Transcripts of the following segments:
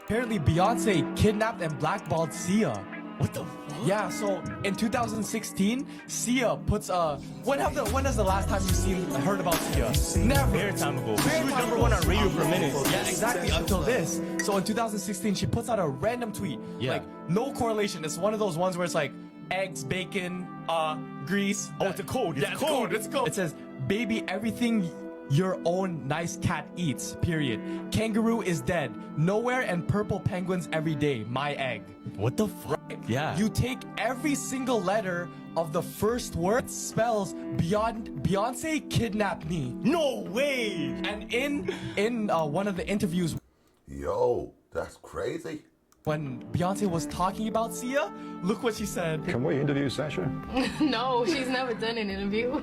Apparently, Beyonce kidnapped and blackballed Sia. What the fuck? Yeah, so in 2016, Sia puts when is the last time heard about Sia? Never. Very time ago. Very She was time number ago. one on radio for a minute. Yeah, exactly, until this. So in 2016, she puts out a random tweet. Yeah. Like, no correlation. It's one of those ones where it's like, eggs, bacon, grease. Oh, it's a code. Yeah, it's code. It's code. It says, baby, everything your own nice cat eats, period. Kangaroo is dead. Nowhere and purple penguins every day. My egg. What the fuck? Yeah. You take every single letter of the first word spells Beyonce kidnapped me. No way. And in one of the interviews, Yo, that's crazy. when Beyonce was talking about Sia, look what she said. Can we interview Sasha? No, she's never done an interview.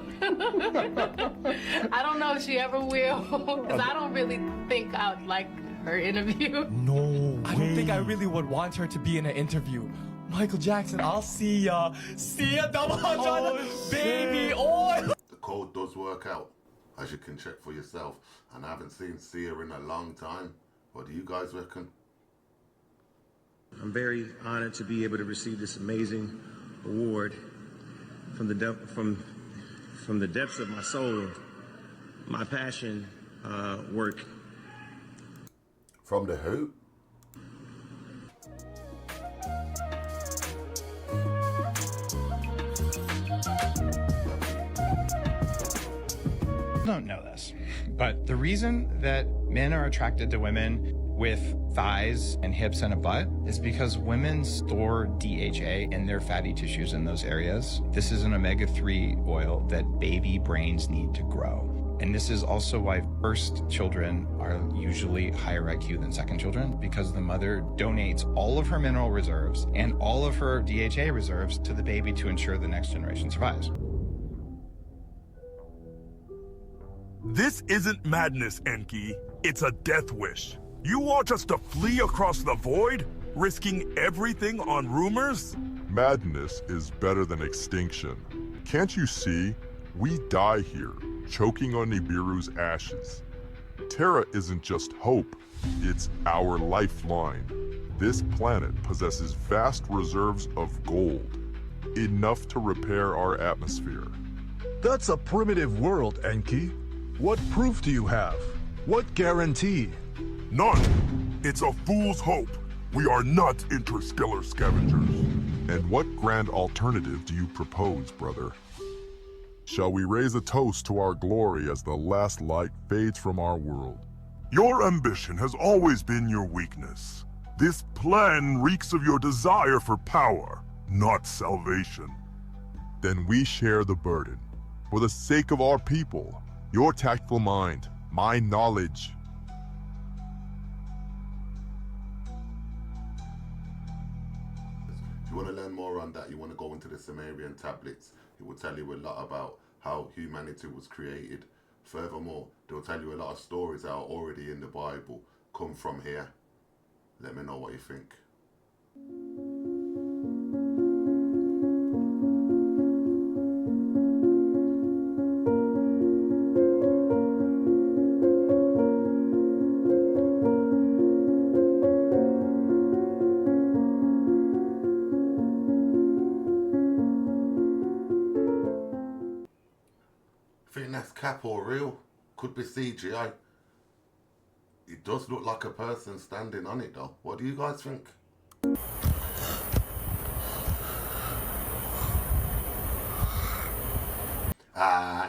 I don't know if she ever will, because I don't really think I'd like her interview. No way. I don't think I really would want her to be in an interview. Michael Jackson, I'll see ya. See ya, double hundred, baby oil. The code does work out, as you can check for yourself. And I haven't seen Sia in a long time. What do you guys reckon? I'm very honored to be able to receive this amazing award from the depths of my soul, my passion, work. From the who? Don't know this, but the reason that men are attracted to women with thighs and hips and a butt is because women store DHA in their fatty tissues in those areas. This is an omega-3 oil that baby brains need to grow. And this is also why first children are usually higher IQ than second children, because the mother donates all of her mineral reserves and all of her DHA reserves to the baby to ensure the next generation survives. This isn't madness, Enki. It's a death wish. You want us to flee across the void, risking everything on rumors? Madness is better than extinction. Can't you see? We die here, choking on Nibiru's ashes. Terra isn't just hope, it's our lifeline. This planet possesses vast reserves of gold, enough to repair our atmosphere. That's a primitive world, Enki. What proof do you have? What guarantee? None. It's a fool's hope. We are not interstellar scavengers. And what grand alternative do you propose, brother? Shall we raise a toast to our glory as the last light fades from our world? Your ambition has always been your weakness. This plan reeks of your desire for power, not salvation. Then we share the burden. For the sake of our people, your tactful mind, my knowledge. If you want to learn more on that, you want to go into the Sumerian tablets. It will tell you a lot about how humanity was created. Furthermore, they will tell you a lot of stories that are already in the Bible come from here. Let me know what you think. Think that's cap or real? Could be CGI. It does look like a person standing on it though. What do you guys think?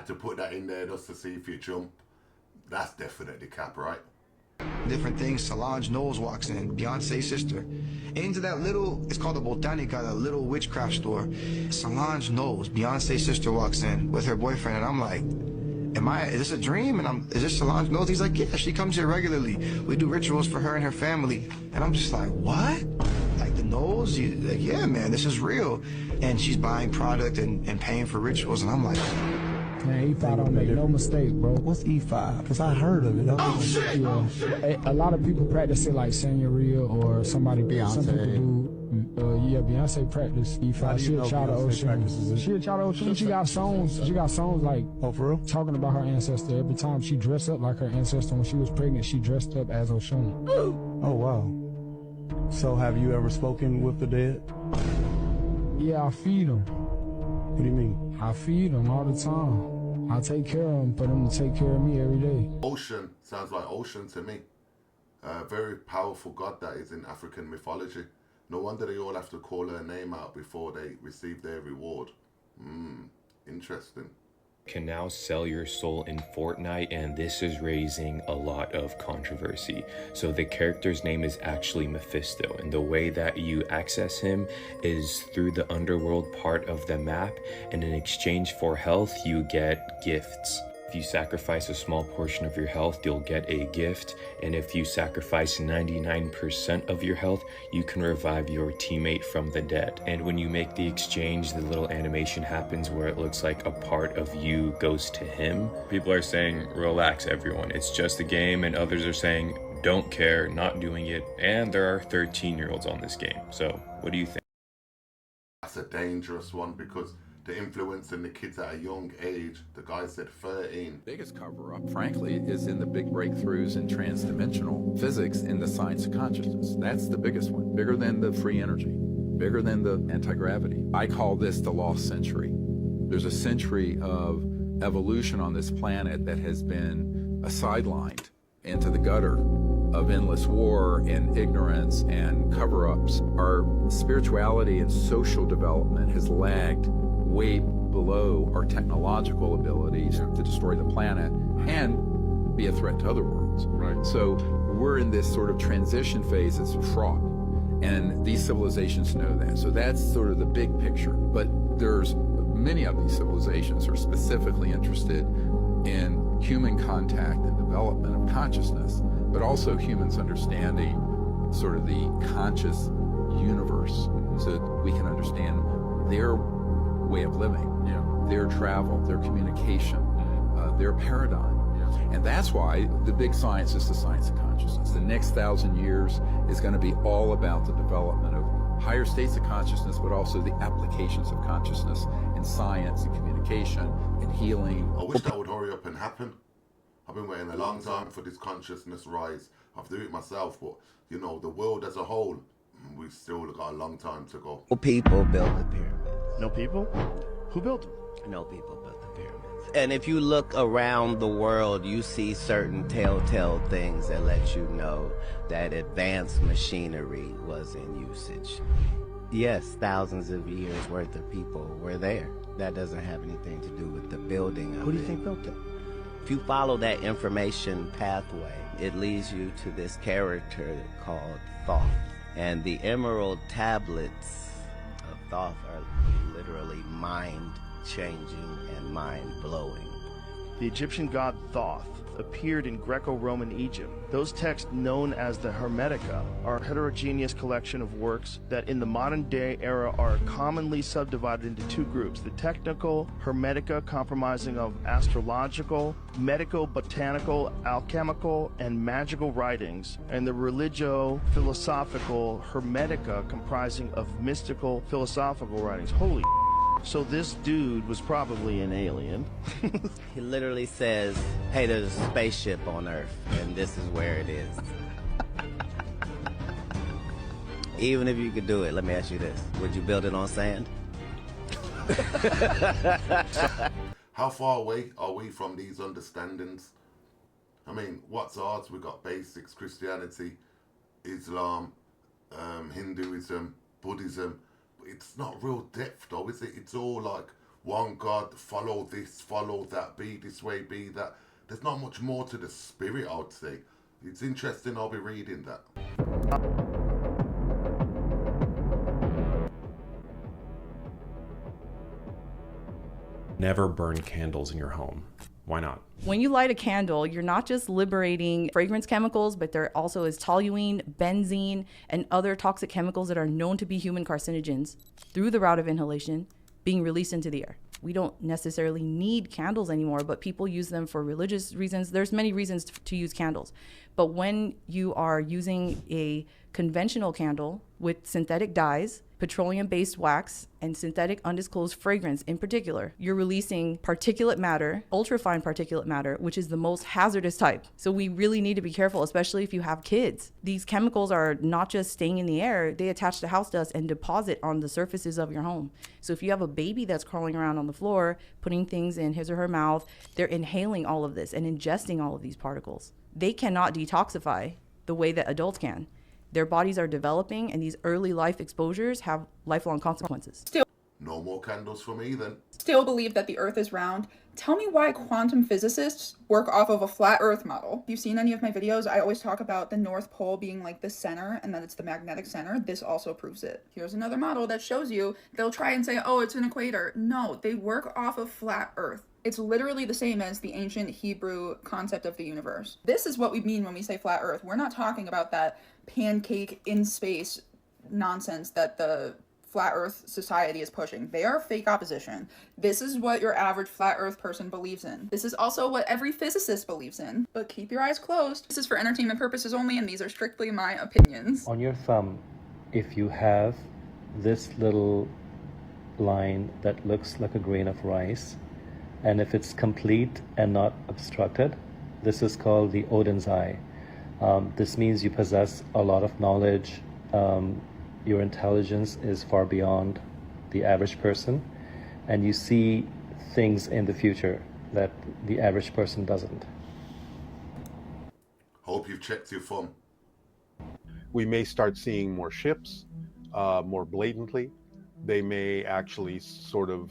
To put that in there just to see if you jump. That's definitely cap, right? Different things. Solange Knowles walks in, Beyonce's sister, into that little, it's called the Botanica, that little witchcraft store. Solange Knowles, Beyonce's sister, walks in with her boyfriend, and I'm like, is this a dream? And is this Solange Knowles? He's like, yeah, she comes here regularly. We do rituals for her and her family. And I'm just like, what? Like the Knowles? Like, yeah, man, this is real. And she's buying product and paying for rituals, and I'm like, man, E5 don't make no mistake, bro. what's E5? Because I heard of it. Oh, shit! Yeah. A lot of people practice it like Senorita or somebody. Beyonce. Some people do. Yeah, Beyonce practice E5. She a child of Ocean. She a child of Ocean. She got songs. She got songs like, Oh, for real? talking about her ancestor. Every time she dressed up like her ancestor. When she was pregnant, she dressed up as Oshun. Oh, wow. So have you ever spoken with the dead? Yeah, I feed them. What do you mean? I feed them all the time. I take care of them for them to take care of me every day. Ocean sounds like ocean to me. A very powerful god that is in African mythology. No wonder they all have to call her name out before they receive their reward. Interesting. Can now sell your soul in Fortnite, and this is raising a lot of controversy. So the character's name is actually Mephisto, and the way that you access him is through the underworld part of the map, and in exchange for health you get gifts. If you sacrifice a small portion of your health, you'll get a gift, and if you sacrifice 99% of your health, you can revive your teammate from the dead. And when you make the exchange, the little animation happens where it looks like a part of you goes to him. People are saying, relax everyone, it's just a game, and others are saying, don't care, not doing it, and there are 13-year-olds on this game. So what do you think? That's a dangerous one because the influence in the kids at a young age, the guy said 13. Biggest cover up, frankly, is in the big breakthroughs in transdimensional physics in the science of consciousness. That's the biggest one, bigger than the free energy, bigger than the anti-gravity. I call this the lost century. There's a century of evolution on this planet that has been sidelined into the gutter of endless war and ignorance and cover-ups. Our spirituality and social development has lagged way below our technological abilities to destroy the planet and be a threat to other worlds. Right. So we're in this sort of transition phase that's fraught, and these civilizations know that. So that's sort of the big picture. But there's many of these civilizations are specifically interested in human contact and development of consciousness, but also humans understanding sort of the conscious universe so that we can understand their way of living, their travel, their communication, their paradigm. And that's why the big science is the science of consciousness. The next 1,000 years is going to be all about the development of higher states of consciousness, but also the applications of consciousness in science and communication and healing. I wish that would hurry up and happen. I've been waiting a long time for this consciousness rise. I've done it myself, but you know, the world as a whole, we've still got a long time to go. People built the pyramids. No people? Who built them? No people built the pyramids. And if you look around the world, you see certain telltale things that let you know that advanced machinery was in usage. Yes, thousands of years worth of people were there. That doesn't have anything to do with the building of it. Who do you think built them? If you follow that information pathway, it leads you to this character called Thoth. And the emerald tablets of Thoth are literally mind-changing and mind-blowing. The Egyptian god Thoth appeared in Greco-Roman Egypt. Those texts, known as the Hermetica, are a heterogeneous collection of works that in the modern day era are commonly subdivided into two groups. The technical Hermetica, comprising of astrological, medico-botanical, alchemical, and magical writings, and the religio-philosophical Hermetica, comprising of mystical philosophical writings. Holy so this dude was probably an alien. He literally says, hey, there's a spaceship on Earth, and this is where it is. Even if you could do it, let me ask you this. Would you build it on sand? How far away are we from these understandings? I mean, what's odds? We've got basics, Christianity, Islam, Hinduism, Buddhism. It's not real depth though, is it? It's all like one God, follow this, follow that, be this way, be that. There's not much more to the spirit, I would say. It's interesting, I'll be reading that. Never burn candles in your home. Why not? When you light a candle, you're not just liberating fragrance chemicals, but there also is toluene, benzene, and other toxic chemicals that are known to be human carcinogens through the route of inhalation being released into the air. We don't necessarily need candles anymore, but people use them for religious reasons. There's many reasons to use candles. But when you are using a conventional candle with synthetic dyes, petroleum-based wax, and synthetic undisclosed fragrance in particular, you're releasing particulate matter, ultrafine particulate matter, which is the most hazardous type. So we really need to be careful, especially if you have kids. These chemicals are not just staying in the air, they attach to house dust and deposit on the surfaces of your home. So if you have a baby that's crawling around on the floor, putting things in his or her mouth, they're inhaling all of this and ingesting all of these particles. They cannot detoxify the way that adults can. Their bodies are developing, and these early life exposures have lifelong consequences. No more candles for me then. Still believe that the Earth is round. Tell me why quantum physicists work off of a flat Earth model. If you've seen any of my videos, I always talk about the North Pole being like the center and that it's the magnetic center. This also proves it. Here's another model that shows you. They'll try and say, oh, it's an equator. No, they work off of flat Earth. It's literally the same as the ancient Hebrew concept of the universe. This is what we mean when we say flat Earth. We're not talking about that pancake in space nonsense that the flat Earth society is pushing. They are fake opposition. This is what your average flat Earth person believes in. This is also what every physicist believes in. But keep your eyes closed. This is for entertainment purposes only, and these are strictly my opinions. On your thumb, if you have this little line that looks like a grain of rice, and if it's complete and not obstructed, this is called the Odin's eye. This means you possess a lot of knowledge. Your intelligence is far beyond the average person, and you see things in the future that the average person doesn't. Hope you've checked your phone. We may start seeing more ships, more blatantly. They may actually sort of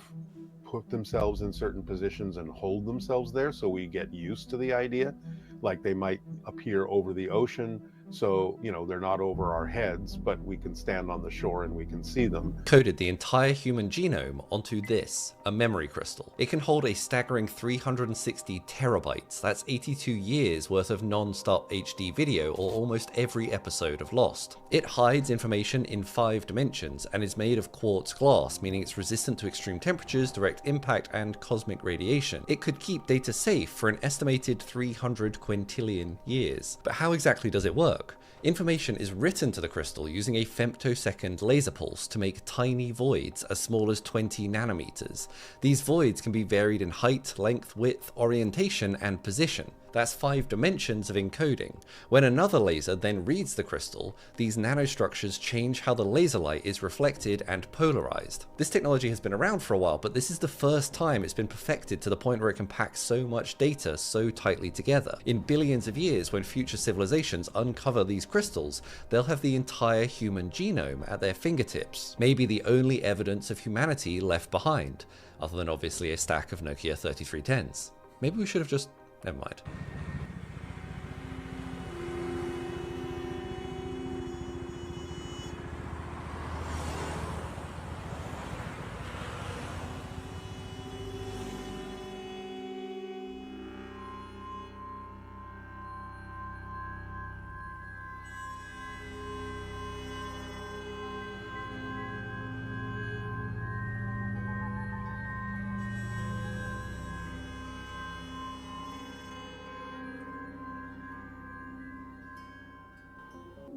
put themselves in certain positions and hold themselves there, so we get used to the idea. Like they might appear over the ocean, so, you know, they're not over our heads, but we can stand on the shore and we can see them. Coded the entire human genome onto this, a memory crystal. It can hold a staggering 360 terabytes. That's 82 years worth of non-stop HD video, or almost every episode of Lost. It hides information in 5 dimensions and is made of quartz glass, meaning it's resistant to extreme temperatures, direct impact, and cosmic radiation. It could keep data safe for an estimated 300 quintillion years. But how exactly does it work? Information is written to the crystal using a femtosecond laser pulse to make tiny voids as small as 20 nanometers. These voids can be varied in height, length, width, orientation, and position. That's 5 dimensions of encoding. When another laser then reads the crystal, these nanostructures change how the laser light is reflected and polarized. This technology has been around for a while, but this is the first time it's been perfected to the point where it can pack so much data so tightly together. In billions of years, when future civilizations uncover these crystals, they'll have the entire human genome at their fingertips. Maybe the only evidence of humanity left behind, other than obviously a stack of Nokia 3310s. Maybe we should have just... never mind.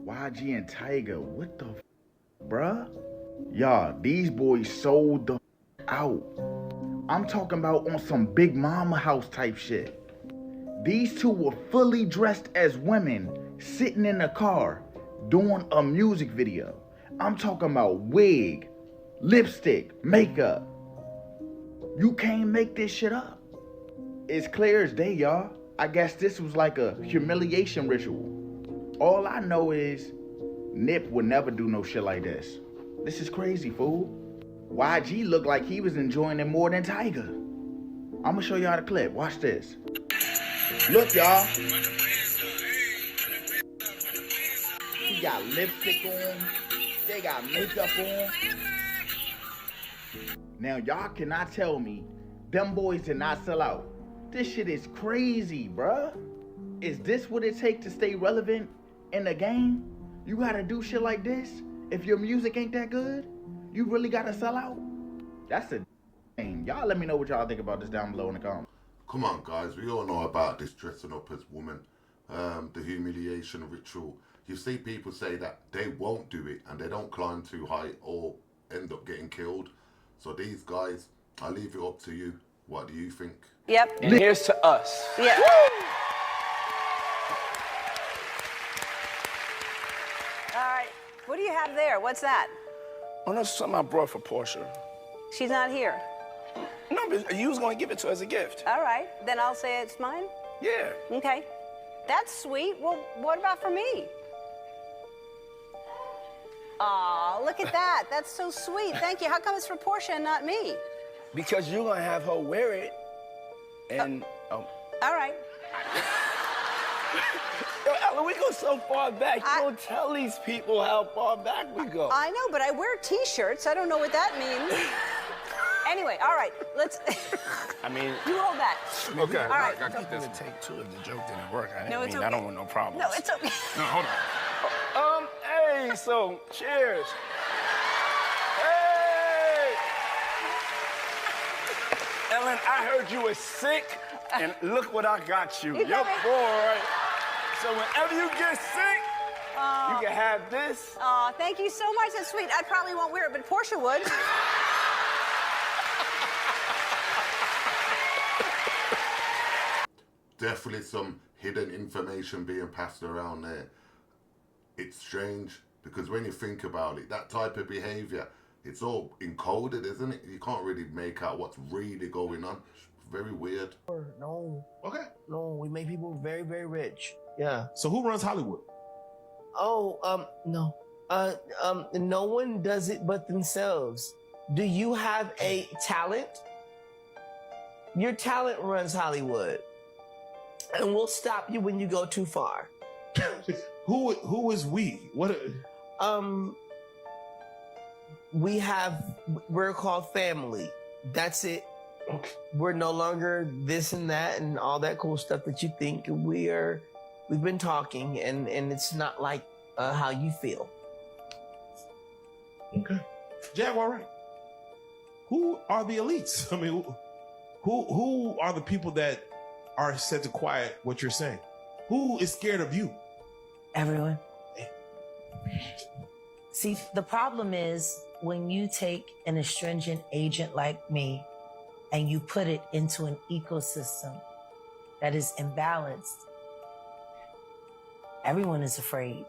YG and Tiger, what the bruh? Y'all, these boys sold the out. I'm talking about on some Big Mama house type shit. These two were fully dressed as women, sitting in a car, doing a music video. I'm talking about wig, lipstick, makeup. You can't make this shit up. It's clear as day, y'all. I guess this was like a humiliation ritual. All I know is Nip would never do no shit like this. This is crazy, fool. YG looked like he was enjoying it more than Tiger. I'ma show y'all the clip. Watch this. Look, y'all. He got lipstick on. They got makeup on. Now, y'all cannot tell me them boys did not sell out. This shit is crazy, bruh. Is this what it takes to stay relevant in the game? You gotta do shit like this? If your music ain't that good, you really gotta sell out? That's a thing. Y'all let me know what y'all think about this down below in the comments. Come on, guys. We all know about this dressing up as woman. The humiliation ritual. You see people say that they won't do it and they don't climb too high or end up getting killed. So these guys, I leave it up to you. What do you think? Yep. And here's to us. Yeah. All right. What do you have there? What's that? Oh, that's something I brought for Portia. She's not here. No, but you was going to give it to her as a gift. All right. Then I'll say it's mine? Yeah. Okay. That's sweet. Well, what about for me? Aw, look at that. That's so sweet. Thank you. How come it's for Portia and not me? Because you're going to have her wear it. And, All right. Yo, Ella, we go so far back. You don't tell these people how far back we go. I know, but I wear T-shirts. I don't know what that means. Anyway, all right, let's... I mean... You hold that. Okay. All right. I keep this. Take two if the joke didn't work. No, it's okay. I don't want no problems. No, it's okay. No, hold on. Hey, so, cheers. Hey! Ellen, I heard you were sick, and look what I got you. Your boy. So whenever you get sick, you can have this. Aw, thank you so much. That's sweet. I probably won't wear it, but Portia would. Definitely some hidden information being passed around there. It's strange because when you think about it, that type of behavior, it's all encoded, isn't it? You can't really make out what's really going on. It's very weird. No. Okay. No, we make people very, very rich. Yeah. So who runs Hollywood? Oh, no. No one does it but themselves. Do you have a talent? Your talent runs Hollywood. And we'll stop you when you go too far. Who is we? What? We're called family. That's it. Okay. We're no longer this and that and all that cool stuff that you think. We've been talking and it's not like how you feel. Okay. Jaguar, right? Who are the elites? I mean, who are the people that are set to quiet what you're saying? Who is scared of you? Everyone. See, the problem is when you take an astringent agent like me and you put it into an ecosystem that is imbalanced, everyone is afraid.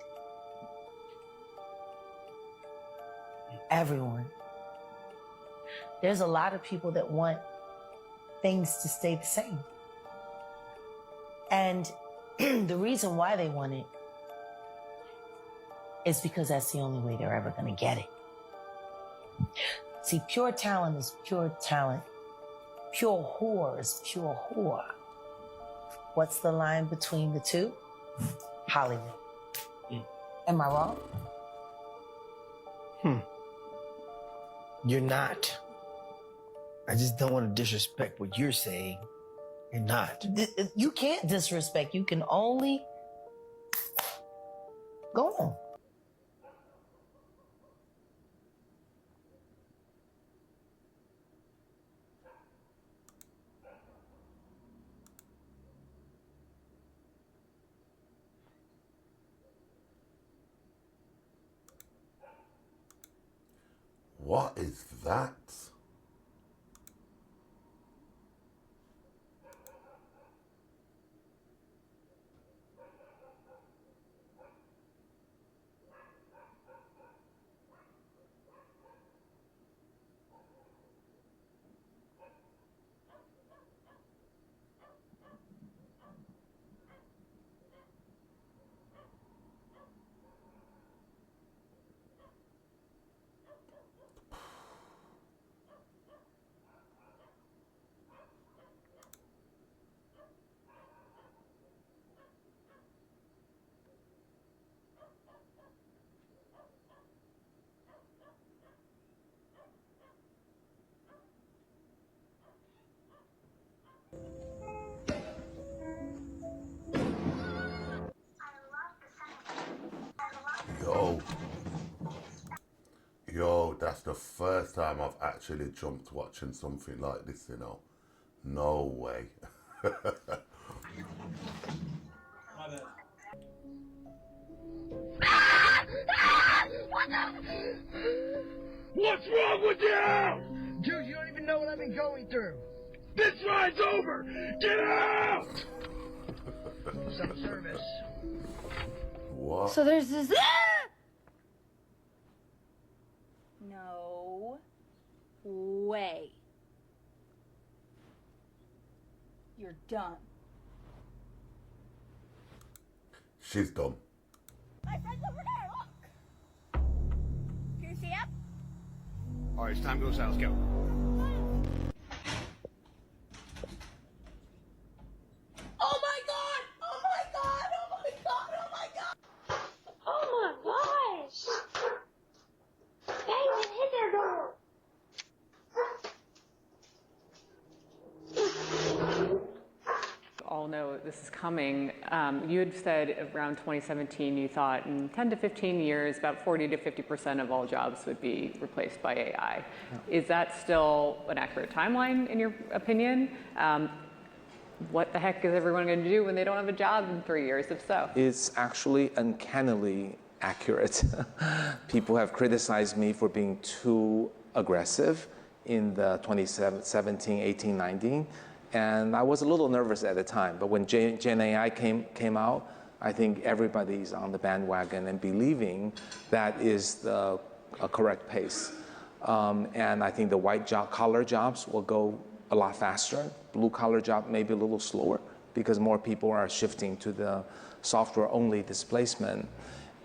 Everyone. There's a lot of people that want things to stay the same. And the reason why they want it is because that's the only way they're ever going to get it. See, pure talent is pure talent. Pure whore is pure whore. What's the line between the two? Hollywood. Am I wrong? You're not. I just don't want to disrespect what you're saying. You're not. You can't disrespect. You can only go on. What is that? Yo, that's the first time I've actually jumped watching something like this, you know. No way. What's wrong with you? Dude, you don't even know what I've been going through. This ride's over. Get out! Some service. What? So there's this. No way. You're done. She's dumb. My friend's over there, look! Can you see him? All right, it's time to go south. Let's go. Oh my god! Oh my god! Oh my god! Oh my god! Oh my gosh! They even hit their door! All know this is coming. You had said around 2017 you thought in 10 to 15 years about 40 to 50% of all jobs would be replaced by AI. Is that still an accurate timeline in your opinion? What the heck is everyone going to do when they don't have a job in 3 years, if so? It's actually uncannily accurate. People have criticized me for being too aggressive in the 2017, 18, 19. And I was a little nervous at the time, but when Gen AI came out, I think everybody's on the bandwagon and believing that is a correct pace. And I think the white-collar jobs will go a lot faster. Blue-collar job maybe a little slower because more people are shifting to the software-only displacement.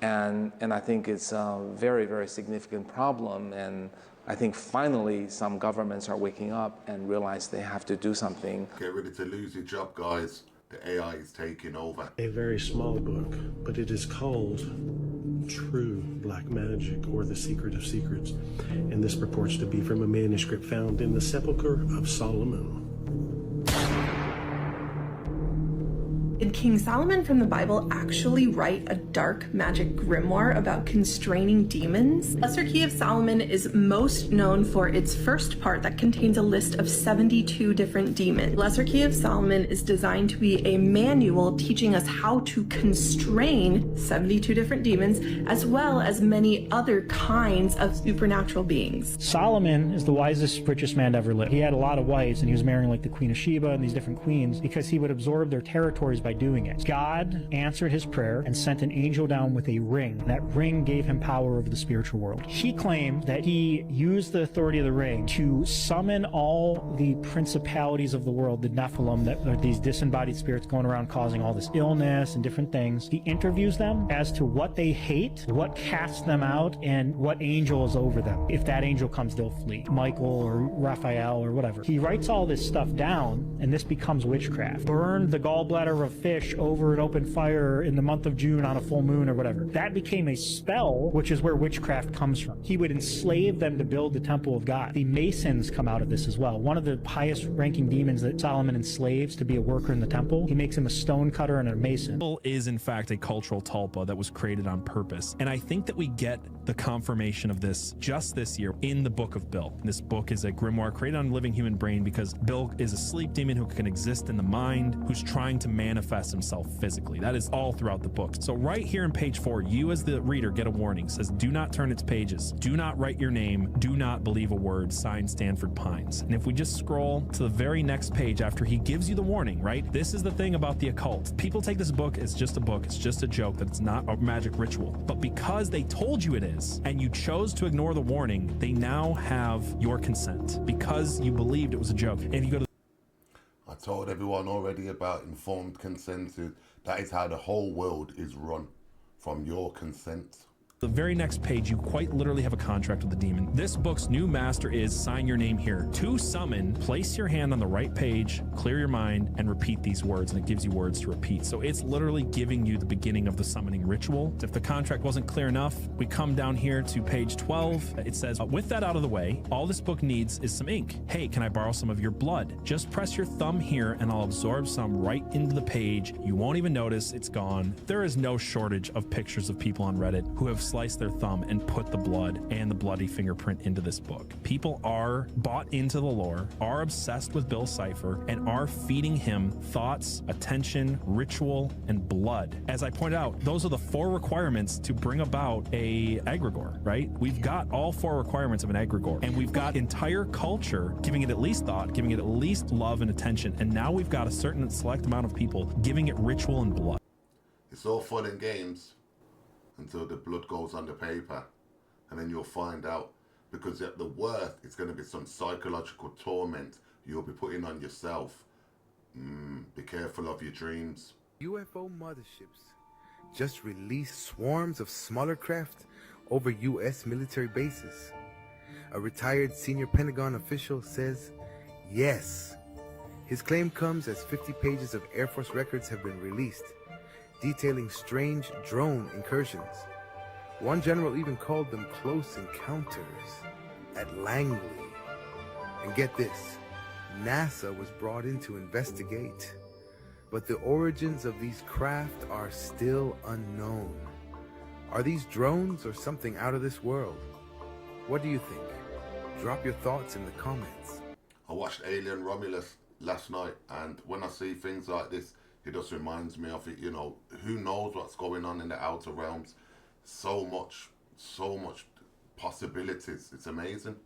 And I think it's a very, very significant problem. And I think finally some governments are waking up and realize they have to do something. Get ready to lose your job, guys. The AI is taking over. A very small book, but it is called True Black Magic, or The Secret of Secrets. And this purports to be from a manuscript found in the Sepulchre of Solomon. Did King Solomon from the Bible actually write a dark magic grimoire about constraining demons? Lesser Key of Solomon is most known for its first part that contains a list of 72 different demons. Lesser Key of Solomon is designed to be a manual teaching us how to constrain 72 different demons, as well as many other kinds of supernatural beings. Solomon is the wisest, richest man to ever live. He had a lot of wives, and he was marrying like the Queen of Sheba and these different queens because he would absorb their territories by doing it. God answered his prayer and sent an angel down with a ring. That ring gave him power over the spiritual world. He claimed that he used the authority of the ring to summon all the principalities of the world, the Nephilim, that are these disembodied spirits going around causing all this illness and different things. He interviews them as to what they hate, what casts them out, and what angel is over them. If that angel comes, they'll flee. Michael or Raphael or whatever. He writes all this stuff down, and this becomes witchcraft. Burn the gallbladder of fish over an open fire in the month of June on a full moon or whatever. That became a spell, which is where witchcraft comes from. He would enslave them to build the temple of God. The Masons come out of this as well. One of the highest ranking demons that Solomon enslaves to be a worker in the temple, he makes him a stone cutter and a mason. Bill is in fact a cultural tulpa that was created on purpose. And I think that we get the confirmation of this just this year in the book of Bill. This book is a grimoire created on a living human brain because Bill is a sleep demon who can exist in the mind, who's trying to manifest himself physically. That is all throughout the book. So right here in page 4, you as the reader get a warning. It says, do not turn its pages. Do not write your name. Do not believe a word. Signed, Stanford Pines. And if we just scroll to the very next page after he gives you the warning, right? This is the thing about the occult. People take this book as just a book. It's just a joke, that it's not a magic ritual. But because they told you it is, and you chose to ignore the warning, they now have your consent because you believed it was a joke. And if you go to I told everyone already about informed consent. That is how the whole world is run, from your consent. the very next page, you quite literally have a contract with the demon. This book's new master is sign your name here. To summon, place your hand on the right page, clear your mind, and repeat these words, and it gives you words to repeat. So it's literally giving you the beginning of the summoning ritual. If the contract wasn't clear enough, we come down here to page 12. It says, with that out of the way, all this book needs is some ink. Hey, can I borrow some of your blood? Just press your thumb here and I'll absorb some right into the page. You won't even notice it's gone. There is no shortage of pictures of people on Reddit who have slice their thumb and put the blood and the bloody fingerprint into this book. People are bought into the lore, are obsessed with Bill Cipher, and are feeding him thoughts, attention, ritual, and blood. As I point out, those are the 4 requirements to bring about a egregore, right? We've got all 4 requirements of an egregore, and we've got entire culture giving it at least thought, giving it at least love and attention, and now we've got a certain select amount of people giving it ritual and blood. It's all fun and games until the blood goes on the paper, and then you'll find out, because at the worst, it's going to be some psychological torment you'll be putting on yourself. Be careful of your dreams. UFO motherships just released swarms of smaller craft over U.S. military bases. A retired senior Pentagon official says yes. His claim comes as 50 pages of Air Force records have been released, detailing strange drone incursions. One general even called them close encounters at Langley. And get this, NASA was brought in to investigate, but the origins of these craft are still unknown. Are these drones or something out of this world? What do you think? Drop your thoughts in the comments. I watched Alien Romulus last night, and when I see things like this, it just reminds me of it. You know, who knows what's going on in the outer realms? So much possibilities. It's amazing.